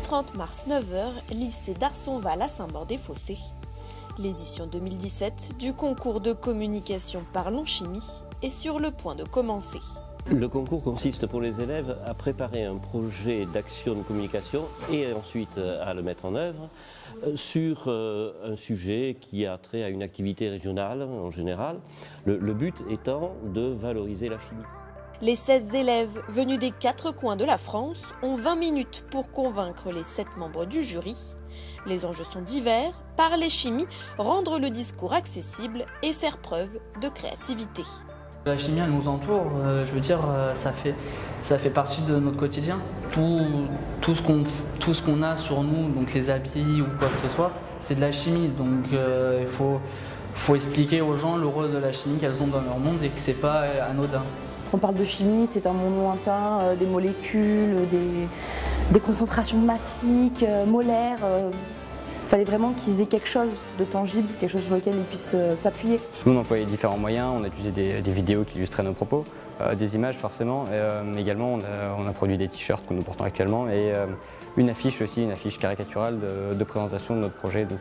30 mars 9h, lycée d'Arsonval à Saint-Maur-des-Fossés. L'édition 2017 du concours de communication Parlons Chimie est sur le point de commencer. Le concours consiste pour les élèves à préparer un projet d'action de communication et ensuite à le mettre en œuvre sur un sujet qui a trait à une activité régionale en général, le but étant de valoriser la chimie. Les 16 élèves venus des 4 coins de la France ont 20 minutes pour convaincre les 7 membres du jury. Les enjeux sont divers, parler chimie, rendre le discours accessible et faire preuve de créativité. La chimie, elle nous entoure, je veux dire, ça fait partie de notre quotidien. Tout ce qu'on a sur nous, donc les habits ou quoi que ce soit, c'est de la chimie. Donc il faut expliquer aux gens le rôle de la chimie qu'elles ont dans leur monde et que c'est pas anodin. On parle de chimie, c'est un monde lointain, des molécules, des concentrations massiques, molaires. Il fallait vraiment qu'ils aient quelque chose de tangible, quelque chose sur lequel ils puissent s'appuyer. Nous, on employait différents moyens, on a utilisé des vidéos qui illustraient nos propos, des images forcément, mais également on a produit des t-shirts que nous portons actuellement et une affiche aussi, une affiche caricaturale de présentation de notre projet, donc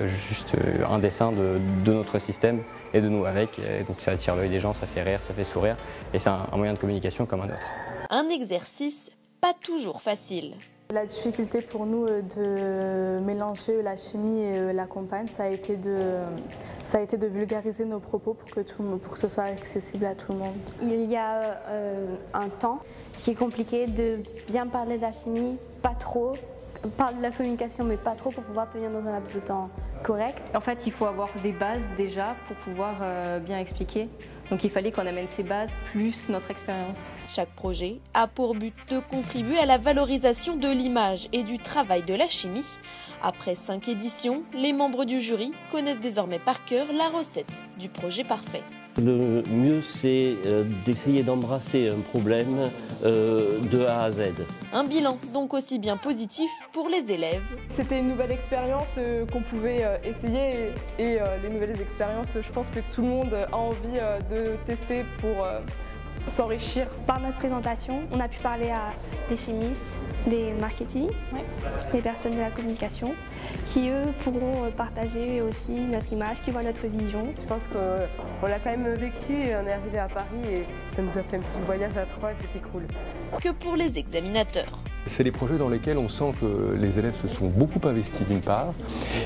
juste un dessin de notre système et de nous avec, et donc ça attire l'œil des gens, ça fait rire, ça fait sourire et c'est un moyen de communication comme un autre. Un exercice pas toujours facile. La difficulté pour nous de mélanger la chimie et la campagne, ça a été de vulgariser nos propos pour que ce soit accessible à tout le monde. Il y a un temps, ce qui est compliqué de bien parler de la chimie, pas trop, parler de la communication mais pas trop pour pouvoir tenir dans un laps de temps correct. En fait, il faut avoir des bases déjà pour pouvoir bien expliquer. Donc il fallait qu'on amène ces bases plus notre expérience. Chaque projet a pour but de contribuer à la valorisation de l'image et du travail de la chimie. Après 5 éditions, les membres du jury connaissent désormais par cœur la recette du projet parfait. Le mieux, c'est d'essayer d'embrasser un problème de A à Z. Un bilan donc aussi bien positif pour les élèves. C'était une nouvelle expérience qu'on pouvait essayer et les nouvelles expériences, je pense que tout le monde a envie de tester pour s'enrichir. Par notre présentation, on a pu parler à des chimistes, des marketing, des personnes de la communication, qui eux pourront partager aussi notre image, qui voient notre vision. Je pense qu'on l'a quand même vécu et on est arrivé à Paris et ça nous a fait un petit voyage à 3 et c'était cool. Que pour les examinateurs. C'est des projets dans lesquels on sent que les élèves se sont beaucoup investis d'une part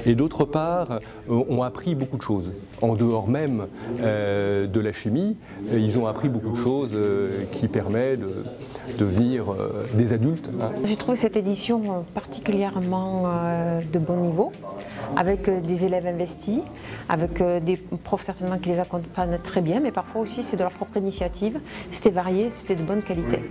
et d'autre part ont appris beaucoup de choses. En dehors même de la chimie, ils ont appris beaucoup de choses qui permettent de devenir des adultes. J'ai trouvé cette édition particulièrement de bon niveau, avec des élèves investis, avec des profs certainement qui les accompagnent très bien, mais parfois aussi c'est de leur propre initiative. C'était varié, c'était de bonne qualité.